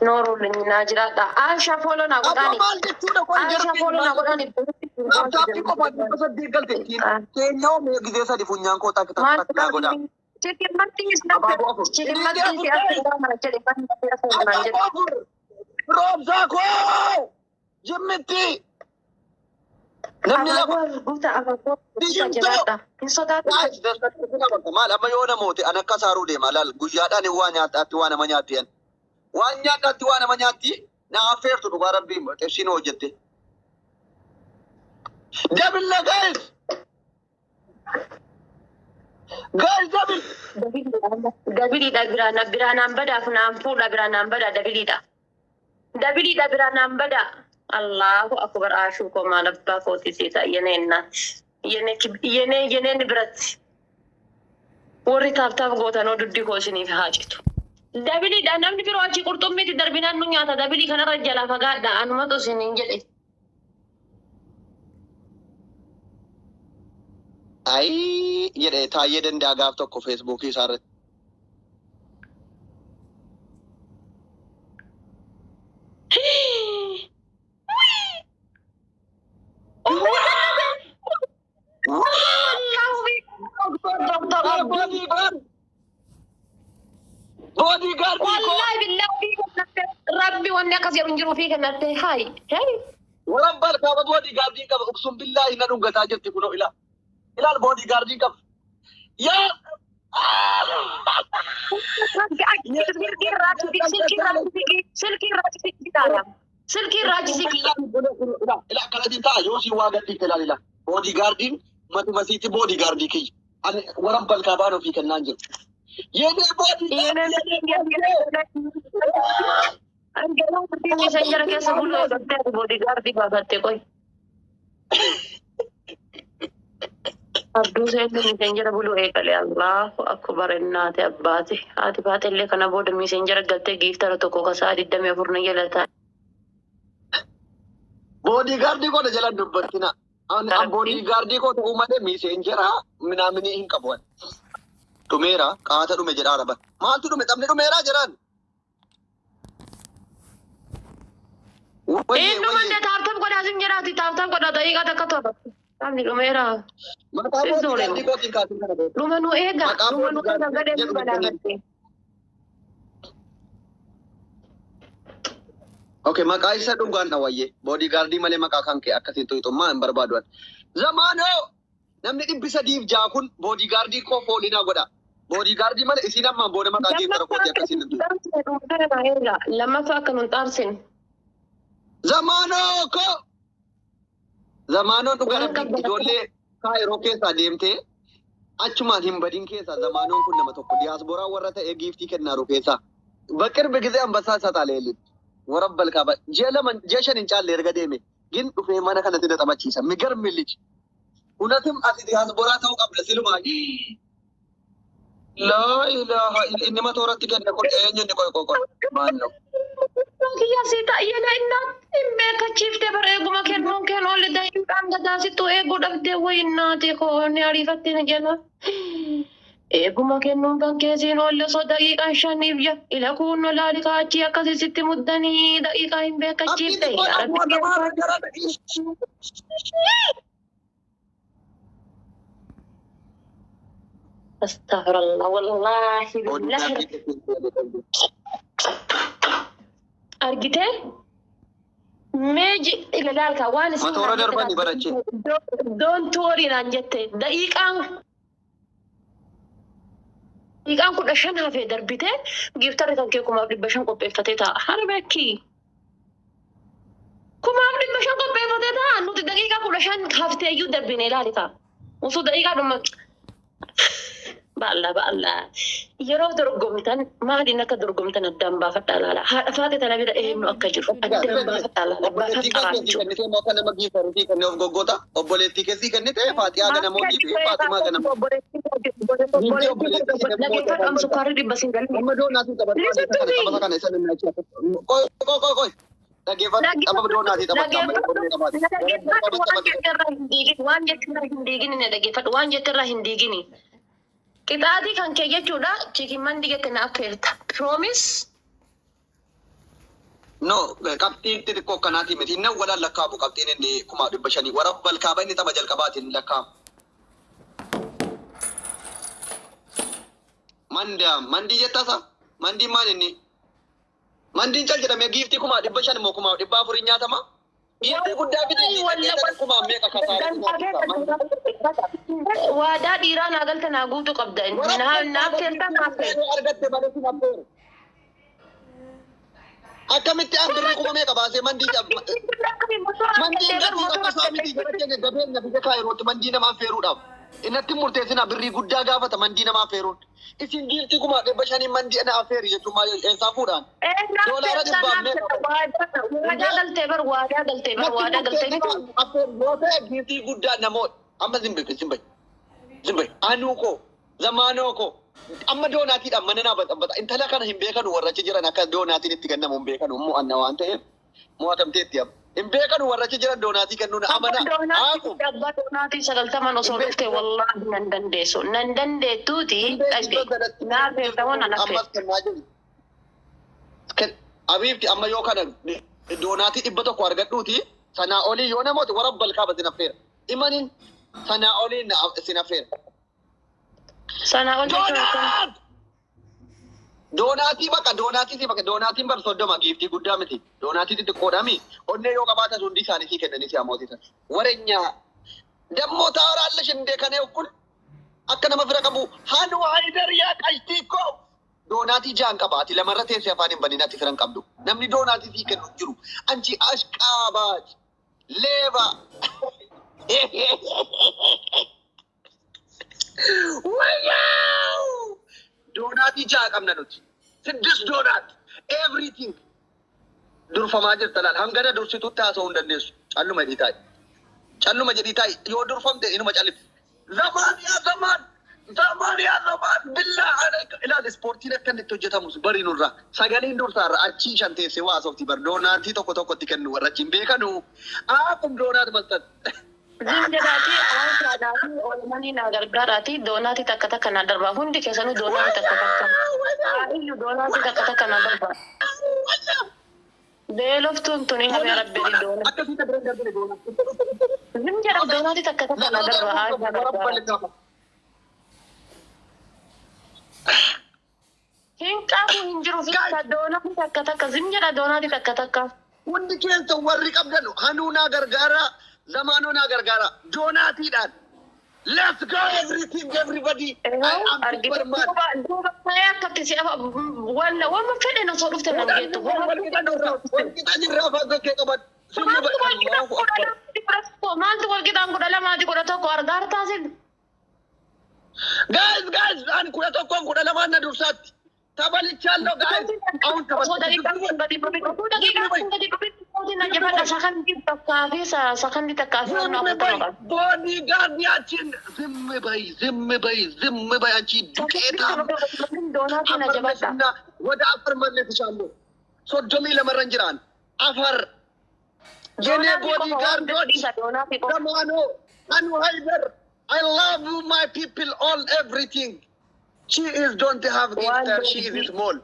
نور من ناجرة عايشة فولو نقولاني عايشة فولو نقولاني Tapi kok pasal digal tekin? Kenya me gide sa di funyan ko tak goda. Chicken mati is not chicken mati is Rob Zako! Jimiti! Namni la buta agak buta jelata. Insoda guys, das ka mal amma yona moti anak kasaru de malal gujada ni wanya atwana manyatian. Wanya atwana manyati na affair to rabbi te sino jette. Double guys. Guys double. Dabili birana bada funa ampuda birana bada dabili da birana bada Allahu akbar ashu ko malabba ko tisita yene nibrat wori tabtab gota no duddi ko sini hajitu dabili da namni biro achi qurtummi darbinan nunyata dabili kana rajala fagada anuma to sinin jede Ay, yede taayee danda'a gaaf tokko Feesbuukii isaarratti. Bodyguard. والله بالله فيك ربي وانا كثير نجرو فيك نرتي هاي ورب الكعبة bodyguard كم أقسم بالله إن نونغ تاجر تكونوا إلى الbodyguard كم يا سلكي راجسي لا كلا دي تاجو سي واقع دي كلا لا bodyguard مت مسيتي bodyguard كي أنا ورب الكعبة فيك النانجر يني bodyguard أنا قلت سنجر كيس بقوله بتاعي bodyguard بقى كوي أبدو سيد مسنجر بقوله إيه كله الله أكبر النات أباتي هذه بات اللي كنا بود مسنجر قلت جيف ترى تو كوكا سعد الدم يفرنا يلتا bodyguard ko na jalan dubbatina ang bodyguard ko to umade messenger ha minamini in kabuan tumera kaata dume jedara ba maal tu dume tamne dumera jaran إيه نمن ده تابتاب كنا سنجر آتي تابتاب كنا دايقا تكتور tamne dumera bodyguard ko tin kaatu kana be lumanu ega gade mu balagate Okay, maka isa dugan na waye. Bodyguard di mali makakangke akasin to ito man barbaduan. Zamano namni bisa diif jakun bodyguard ko foli na goda. Bodyguard di mali isina man boda makadiif tara ko akasin to. Lama fa kanun tarsin. Zamano ko. Zamano dugan ijolle kairo keessa deemte achuma himbadin keessa zamanoon kun nama tokko diaspora warra ta'e giftii kennaru keessa. Baqirbe gize ambassa sataleelin. ورب الكعبة جلمن جيشن إن شاء الله يرجع ديمه جن وفي ما نكنا تدا تبتشيسا مقر مليج ونتم أتدي هاسبوراتها وقبل سلمة لا إله إلا إنما تورتك أن نقول أين نقول ما نو يا سيدا يلا إننا إمبارح كشيف تبرئ ممكن أول دايم كان قداسي تو إيجو دبده وإننا تكو نعرفتنا جلا إيجو ممكن نمكن كيسين أول صدقي عشان يبيا إلى كون ولا لكاتي أكاسي ست مدني دقيقة إمبارح كشيف تي أستغفر الله والله بالله أرجته ميجي إلى ذلك وانس ما تورا درباني براتشي دون توري نانجته دقيقة دقيقة كل أشياء في دربته جيفتر تانكي كم أبدي بشان قبي فتاة حربكي كم أبدي بشان قبي فتاة نو دقيقة كل أشياء خافته يود دربيني لالك وصو دقيقة نم بالله يرو درقمتن ما هدي نك درقمتن الدم بافتح لا فاتت أنا بدا إيه إنه أكجر الدم بافتح لا بافتح كنيسة ما كان مجيء فرودي كنيه وجوجوتا أبوليتي كسي كنيه فاتيا كنا مودي فاتما كنا لكن كم سكر دي بس إنجلي ما دون ناسي تبى تبى كنا إنسان ناسي كوي lagi apa bedona di tempat kami wan jeterlah hindi gini nih lagi fat wan jeterlah hindi gini kita adi kan kayak cuda cikiman dia kena affair promise No, qabxiin xixiqqoo akkanaati miti. Inni walaan lakkaabu qabxiin inni 500,000 warra balkaaba inni tapha jalqabaatiin lakkaabu. Mandii jettasa? Mandii maal inni? Mandiin cal jedhamee giiftii 500,000 moo 400 nyaatama? Giiftii guddaa fidanii kuma meeqa kasaaruu? Waadaa dhiiraa naa galta naa guutuu qabda. Naaf teessaa kaafee. Argatte malee si affeeru. Akkamitti an birrii kuma meeqa baasee mandii cabba? Mandiin gadii akka saamitii jedhachee gabeenya biyya kaayirootti mandii nama affeeruudhaaf. Innatti murteessina birrii guddaa gaafata mandii nama affeeruun. Isin giiftii 500,000 mandii ana affeeri jechuun maal eessaa fuudhaan? Doolaara dhibbaan meeqa? Waadaa galtee bar waadaa galtee bar waadaa galtee. Yoo ta'e giiftii guddaa namoota amma zimbay anuu koo zamaanoo koo amma doonaatiidhaan mana naa baxabbata intala kana hin beekanu warra achi jiran akka doonaatiin itti kennamu hin beekanu immoo anna waan ta'eef mo'atamteetti amma hin beekanu warra achi jiran doonaatii kennuun amana doonaatii 90 osoo dhuftee wallaahi nan dandeessu nan dandeettuuti naa beekaman ana abiibti amma yoo kana doonaatii 100 argadhuuti sanaa olii yoo namooti warra balkaaba sin affeera imaniin sanaa olii sin affeera. Sana olii Doonaatii bakka doonaatiin bar 30 giiftii guddaa miti. Doonaatii xixiqqoodhaami. Onnee yoo qabaatan hundi isaanii sii kennanii si amootisan. Wareenyaa dammoo taa'uraallee shindee kanee ukkul akka nama fira qabu hanu haidar yaa qashtii koo. Doonaatii jaan qabaati lamarra teessee afaan hin baninatti firan qabdu. Namni doonaatii sii kennu jiru. Anchi ashqaabaati. Leeba. Wow! Doonaatii ja'a qabna nuti. 6 doonaat. Everything. Durfamaa jirta laal. Hangana dursitutti haasa'uu hin dandeessu. Calluma jedhii taa'i. Calluma jedhii taa'i. Yoo durfamte inuma callifti. Zamaan yaa zamaan. Zamaan yaa zamaan. Billaa ilaali ispoortiin akka inni itti hojjetamus bari nurraa. Sagaleen dursaarra achii shan teessee waa softi bar doonaatii tokkotti kennu warra achiin beekanu. Akkam doonaat mastan. Zinjiraati awwaalaadhaati oolmanii naa gargaaraati doonaati takka naa darbaa hundi keessanuu doonaati takka. Iyyuu doonaati takka naa darbaa. Beeloftuun tuni hamee rabbeeri doonaa. Zinjira doonaati takka naa darbaa. Hin qabu hin jiru fiisaa doonaati takka zinjira doonaati takka. Hundi keessa warri qabdanu hanuunaa gargaara. Zamaanona gargaara doonaatiidhaan. Let's go everything everybody. I am Superman. Duuba saya akkatti si walla wama fedhe na soo dhufte nan geettu. Walqixa jirraa faagoo kee qaban. Maaltu walqixaan 12 11 argaar taasin. Guys ani 11 12 na dursaatti. Tabalichallo guys. Awun bodyguard yaachin zimmi bay anchi duqeeta ወደ አፈር መለስሻለሁ ሶዶሚ ለመረን ጅራን አፈር የኔ ቦዲጋርዶች ዘማኖ አኑ ሃይደር I love you my people all everything she is don't have gifter she is small.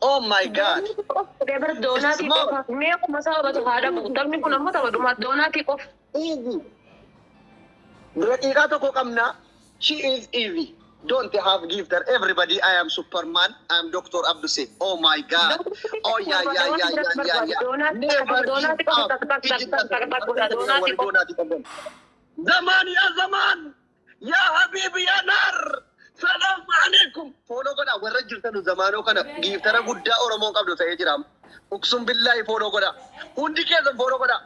Oh my God. Doonaatii qofa. Mee kuma sababatu haadha buutamni kun ammoo taphatuma doonaatii qofa. Easy. Daqiiqaa tokko qabna. She is easy. Don't have gifter. Everybody, I am Superman. I am Dr. Abduse. Oh my God. Oh yeah. Never give up. Zaman ya zaman. Ya Habibi ya Nar. Salam alaikum. Follow goda warra jirtanu zamaanoo kana giiftara guddaa Oromoon qabdu ta'ee jira. Uksum billahi follow goda. Hundi keessan follow goda.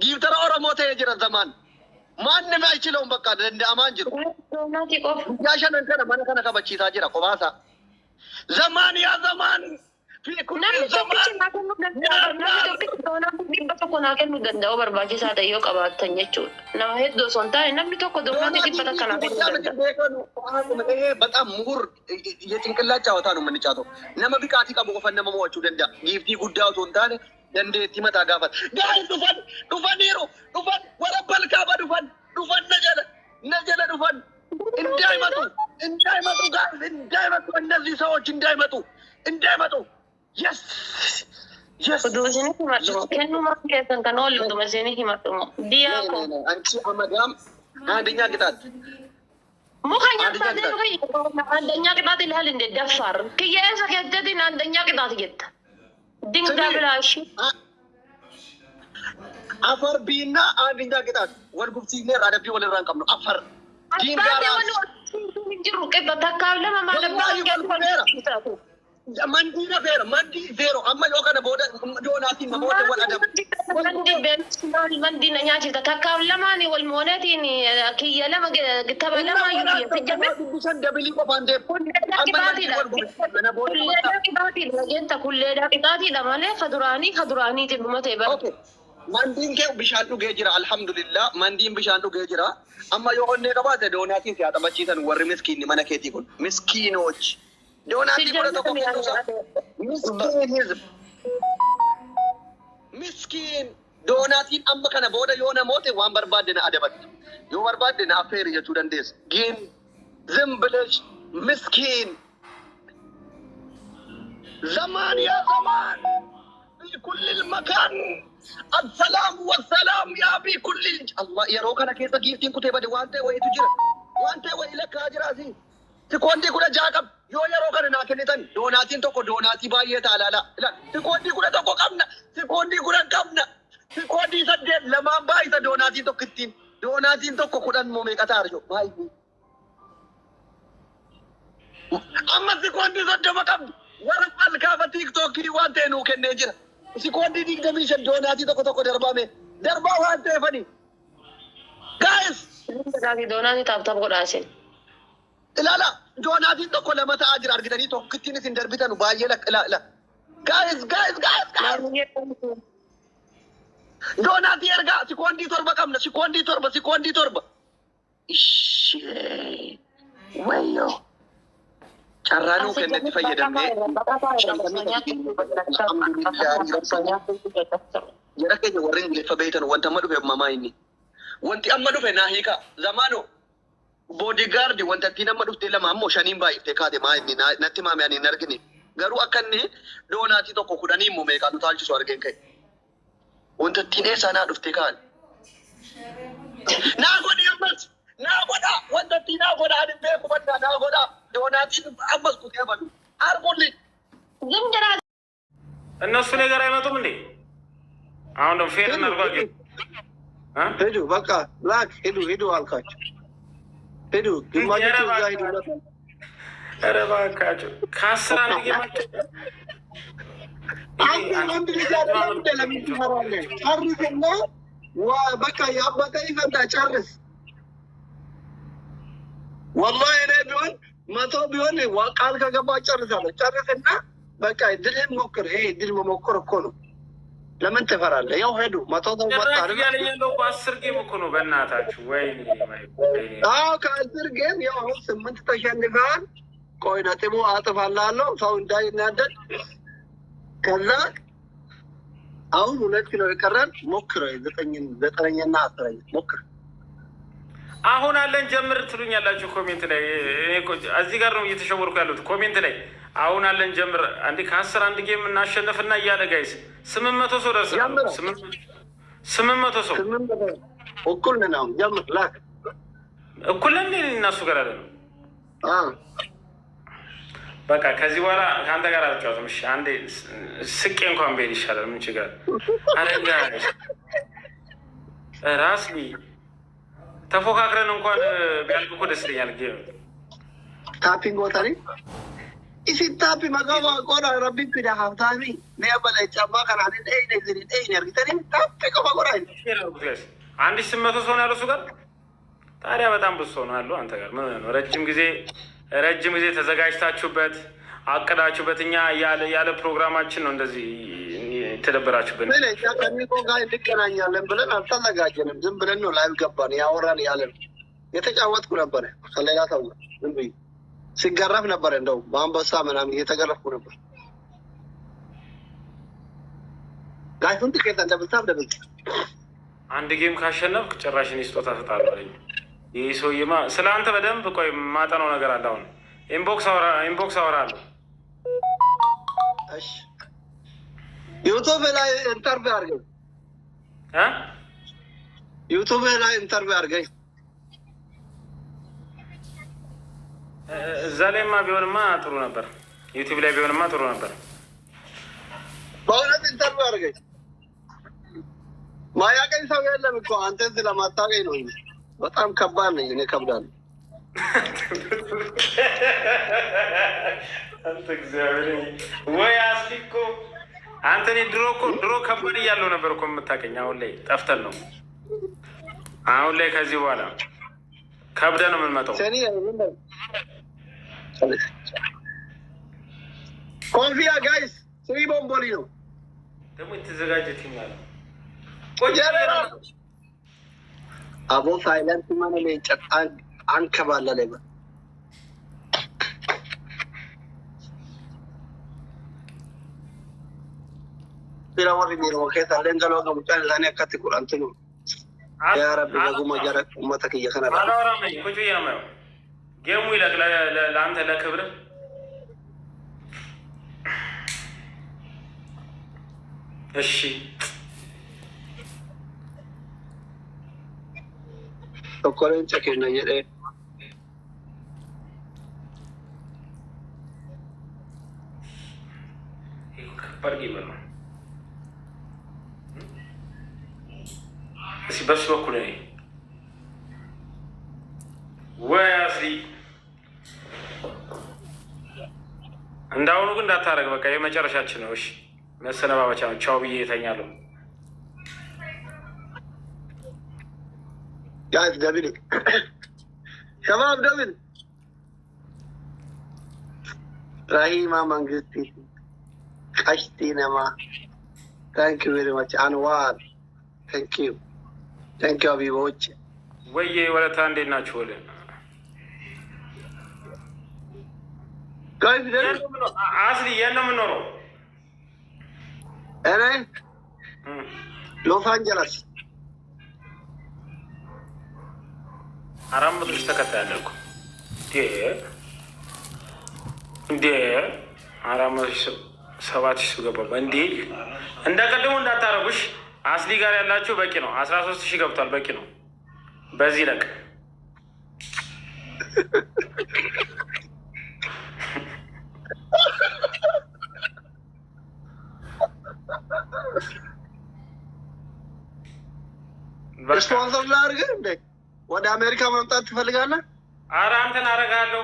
Giiftara Oromoo ta'ee jira zamaan. Maanni ma ichiloon bakka danda'amaan jiru. Yaa shanan kana mana kana kabachiisaa jira qobaasa. Zamaan yaa zamaan. Namni tokkichi doonaatii tokko naa kennuu danda'u barbaachisaa ta'e yoo qabaatan jechuudha. Nama hedduu osoo hin taane namni tokko doonaatii 100 kanaa kennuu danda'a. በጣም ምሁር የጭንቅላት ጨዋታ ነው የምንጫወተው። ነመ ቢቃቲ ቀቡ ቆፈን ነመ ሞቹ ደንዳ ጊፍቲ ጉዳው ቶንታን ደንዴቲ መታ ጋፋት ጋይ ዱፈን ሄሮ ዱፈን ወረበል ካባ ዱፈን ነጀለ ዱፈን እንዳይመጡ ጋር እንዳይመጡ እነዚህ ሰዎች እንዳይመጡ Yes. Kudusini himadhu. Kennuma keessan kan oolu dumasini himadhu. Diyaa ko. Anchi amadam andinya kita. Muka nyaata deemu kan andanya kita ilhal inde dafar. Kiyesa keddati andanya kita jetta. Dinga bilashi. Afar bina andinya kita. Wal gufsine adabi wal ran kamno afar. Dinga ras. Jiru ke batakawla mama da Mandi na zero. Amma yo kana boda donati mamote wal adab. Mandi ben mandi na nyaati tatakawla mani wal monati ni kiya lama gitaba lama yuki tijabe busan dabili ko bande amma kibati da genta kulle da kibati da male khadurani te bumate ba. Okay. Mandin ke bishaan dhugee jira alhamdulillah mandin bishaan dhugee jira amma yoo onnee qabaate doonaatiin si haxamachiisan warri miskiinni mana keetii kun miskiinochi doonaatii godha tokko miskiin doonaatiin amma kana booda yoo namoote waan barbaadde na adabatte yoo barbaadde na affeeri jechuu dandeessa gin zimbilesh miskiin zaman ya zaman في كل المكان السلام والسلام يا في كل الله يروك انا كيف جيفتين كتيبه دي وانت ويتجرا وانت ويلك هاجراسي تكوندي كودا جاكب يو يروك انا ناكنيتن دوناتين توكو دوناتي بايه تعالى لا تكوندي كودا توكو قمنا تكوندي كودا قمنا تكوندي سد لما باي دوناتي توكتين دوناتين توكو كودان مومي كتارجو باي اما تكوندي سد ما قم ورق الكافه تيك توكي وانت نو كنجرا Sikondi dik demi shed donati toko darba me darba wante fani guys donati tab godasin la donati toko lama ta ajir argitani to kitini sin darbitanu baye la guys donati erga sikondi torba kamna sikondi torba ish wayo Carrano kennatti fayyadamne jara keenya warri ingiliffa beeytan wanta amma dhufe mamaa inni wanti amma dhufe naa hiika zamano bodyguard wanta ittiin amma dhufte lama ammoo shaniin baay'iftee kaate maa inni natti maame ani hin argine garuu akka inni doonaatii tokko kudhanii immoo meeqaa nu taalchisu argeen ka'e wanta ittiin eessaa naa dhufte kaan naa godhi ammas naa godha wanta ittiin naa godha ani beeku baddaa naa godha ዶናቲን አባስ ኩት ያባሉ አርጎልኝ ዝምድራ እነሱ ነገር አይመጡም እንዴ? አሁን ነው ፌር እናርጋግ ሄዱ በቃ ላክ ሄዱ አልካቸው ሄዱ ግማጆቹ እዛ ሄዱ ኧረ እባካችሁ ከአስር አንድ ጌማች አንድ ልጅ አይደለም ለምን ትፈራለህ? ጨርስና በቃ ያባታ ይፈንዳ ጨርስ والله እኔ ቢሆን መቶ ቢሆን ቃል ከገባ ጨርስና በቃ ድልን ሞክር። ይሄ ድል መሞከር እኮ ነው። ለምን ትፈራለህ? ያው ሄዱ መቶ ተወጣ ያለው በ10 ጌም እኮ ነው። በእናታችሁ ወይ ከ10 ጌም ያው 8 ተሸንፈሃል። ቆይ ነጥቡ አጥፋላለሁ ሰው እንዳይናደድ። ከዛ አሁን 2 ነው የቀረን። ሞክር 9ኛና 10ኛ ሞክር። አሁን አለን ጀምር ትሉኛላችሁ ኮሜንት ላይ። እዚህ ጋር ነው እየተሸወርኩ ያሉት ኮሜንት ላይ። አሁን አለን ጀምር አንዴ ከ10 አንድ ጌም እናሸነፍና እያለ ጋይስ 800 ሰው ደርሰ 800 ሰው እኩል ነው። ጀምር ላክ እኩል ነን እናሱ ጋር አለ። በቃ ከዚህ በኋላ ከአንተ ጋር አልጫወትም። እሺ አንዴ ስቄ እንኳን ቤት ይሻላል። ምን ችግር አረጋ ራስሊ ተፎካክረን እንኳን ቢያልቅ እኮ ደስ ይለኛል። ጌም ታፒንግ ወጣሪ ኢሲ ታፒ ማጋባ ቆራ ረቢ ቢዳ ሀብታሚ ነያበለ ጫማ ከናን ደይ ነግሪ ደይ ነርግተሪ ታፒ ከማቆራ 1800 ሰው ነው ያለው እሱ ጋር። ታዲያ በጣም ብዙ ሰው ነው ያለው አንተ ጋር። ምን ነው ረጅም ጊዜ ተዘጋጅታችሁበት አቅዳችሁበት እኛ ያለ ፕሮግራማችን ነው እንደዚህ ተደበራችሁበት። ምን ከሚቆ ጋር እንገናኛለን ብለን አልተዘጋጀንም። ዝም ብለን ነው ላይቭ ገባን ያወራን ያለን። የተጫወትኩ ነበር ከሌላ ሰው ዝም ብዬ ሲገረፍ ነበር። እንደው በአንበሳ ምናምን እየተገረፍኩ ነበር። ጋይቱን ትከታ እንደምታም ደብል አንድ ጌም ካሸነፍክ ጭራሽን ስጦታ ተጣጣለኝ። ይሄ ሰውዬማ ስለአንተ በደንብ ቆይ ማጠናው ነገር አለ። አሁን ኢንቦክስ አወራለሁ። እሺ ዩቱብ ላይ ኢንተርቪው አድርገኝ ዩቱብ ላይ ኢንተርቪው አድርገኝ እዛ ላይማ ቢሆንማ ጥሩ ነበር ዩቲዩብ ላይ ቢሆንማ ጥሩ ነበር በእውነት ኢንተርቪው አድርገኝ ማያቀኝ ሰው የለም እኮ አንተ ስለማታውቀኝ ነው በጣም ከባድ ነኝ እኔ ከብዳለሁ አንተ እግዚአብሔር ወይ አስሊኮ አንተ እኔ ድሮ ከባድ እያለሁ ነበር እኮ የምታውቀኝ አሁን ላይ ጠፍተን ነው አሁን ላይ ከዚህ በኋላ ከብደ ነው የምንመጣው ኮንፊያ ጋይስ ስሪ ቦምቦሊ ነው ደግሞ የተዘጋጀ ቲም አለ አቦ ሳይለንት ማን ነው ጨጣን አንከባለለ ቢራወሪ ቢሮ ከታለን ገሎ ነው ጫን ዛኔ አካት ቁርአን ነው ያ ረብ ለጉማ ጀራ ኡመተክ ይከና አላወራም ቁጭ ነው ጌሙ ይላል ለአንተ ለክብር እሺ ተቆረን ጨከና የለ ፐርጊ ነው እሺ በስ በኩል ነው ወያሲ እንዳውኑ ግን እንዳታረግ በቃ የመጨረሻችን ነው እሺ መሰነባበቻ ነው ቻው ብዬ እተኛለሁ ጋይስ ደብል شباب ደብል ራሂማ መንግስቲ ቀሽቲነማ ታንክ ዩ ቬሪ ማች አንዋር ታንክ ዩ አቢቦች ወዬ ወለታ እንዴት ናችሁ ወለ ጋይስ ደብል አስሊ የት ነው የምኖረው እኔ ሎስ አንጀለስ አራም ብለሽ ተከታያለህ እኮ እንዴ አራም 7,000 ገባ እንዴ እንደቀደሙ እንዳታረጉሽ አስሊ ጋር ያላችሁ በቂ ነው 13,000 ገብቷል በቂ ነው በዚህ ለቅ ስፖንሰር ላድርግህ እንዴ ወደ አሜሪካ መምጣት ትፈልጋለህ? ኧረ አንተን አደርጋለሁ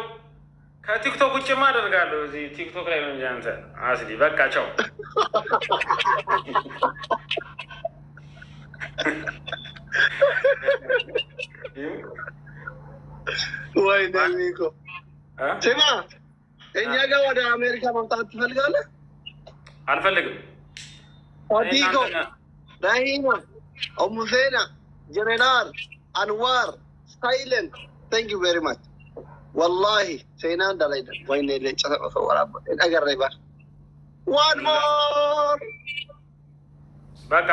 ከቲክቶክ ውጭማ አደርጋለሁ እዚህ ቲክቶክ ላይ ነው እንጂ አንተ አስሊ በቃ ቻው ወይ ደሚኮ ስማ እኛ ጋር ወደ አሜሪካ መምጣት ትፈልጋለህ? አልፈልግም ዲኮ ራሂማ ኦሙሴና ጀነራል አንዋር ሳይለንት ታንክ ዩ ቬሪ ማች ወላሂ ሴና እንዳላይደ ወይኔ ለጨረሰ ወራበ ነገር ላይ ባር ዋን ሞር በቃ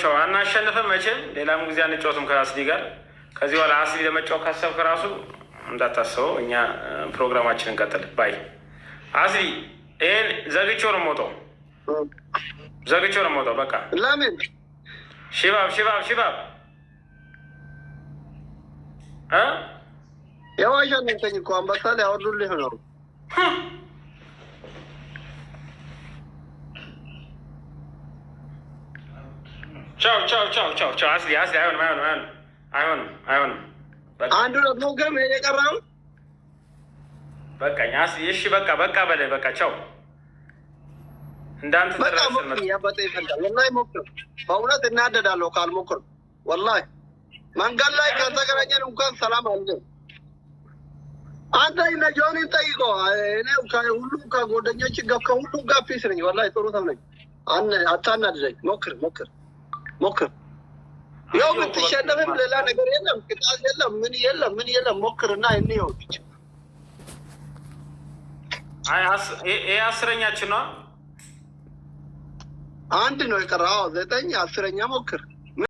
ቻው አናሸንፍም መቼም ሌላም ጊዜ አንጫወትም ከአስሊ ጋር ከዚህ በኋላ አስሊ ለመጫወት ካሰብክ ራሱ እንዳታስበው እኛ ፕሮግራማችንን እንቀጥል ባይ አስሊ ይሄን ዘግቼው ነው የምወጣው በቃ ለምን ሽባብ የዋሻነኝ እኮ አንበሳ ሊያወርዱልህ ነው ቻው አስሊ አይሆንም አንዱ ደግሞ ገም የቀራው በቃኝ አስሊ እሺ በቃ በላይ በቃ ቻው እንዳንተ ተራስመት ያበጠ ይፈልጋል ወላሂ ሞክር በእውነት እናደዳለሁ ካልሞክር ወላሂ መንገድ ላይ ከተገናኘን እንኳን ሰላም አለ አንተ ጆኒ ጠይቆ እኔ ሁሉም ከጓደኞች ጋር ከሁሉም ጋር ፒስ ነኝ ወላሂ ጥሩ ሰው ነኝ አታናድደኝ ሞክር ያው ብትሸነፍም ሌላ ነገር የለም ቅጣት የለም ምን የለም ሞክርና እንየው ብቻ ይሄ 10ኛችን ነው አንድ ነው የቀረው 9 10ኛ ሞክር